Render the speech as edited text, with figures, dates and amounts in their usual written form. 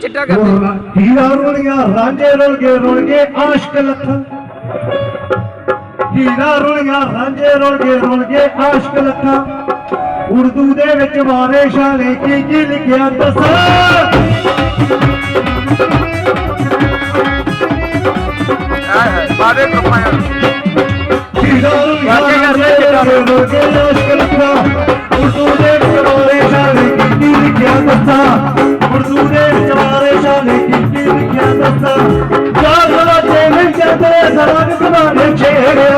चिट्टा करते हीरा रुल गया रांझे रुल गए आशिक लखा हीरा रुल गया रांझे रुल गए आशिक लखा उर्दू दे विच वारिशां ने की लिखिया दसा बाबे कमाया हीरा रुल गया रांझे रुल गए आशिक लखा उर्दू दे विच वारिशां ने की लिखिया दसा उर्दू दे विच वारिशां ने की लिखिया दसा जा सवाजे मिल जाते सराग ज़माने छेड़े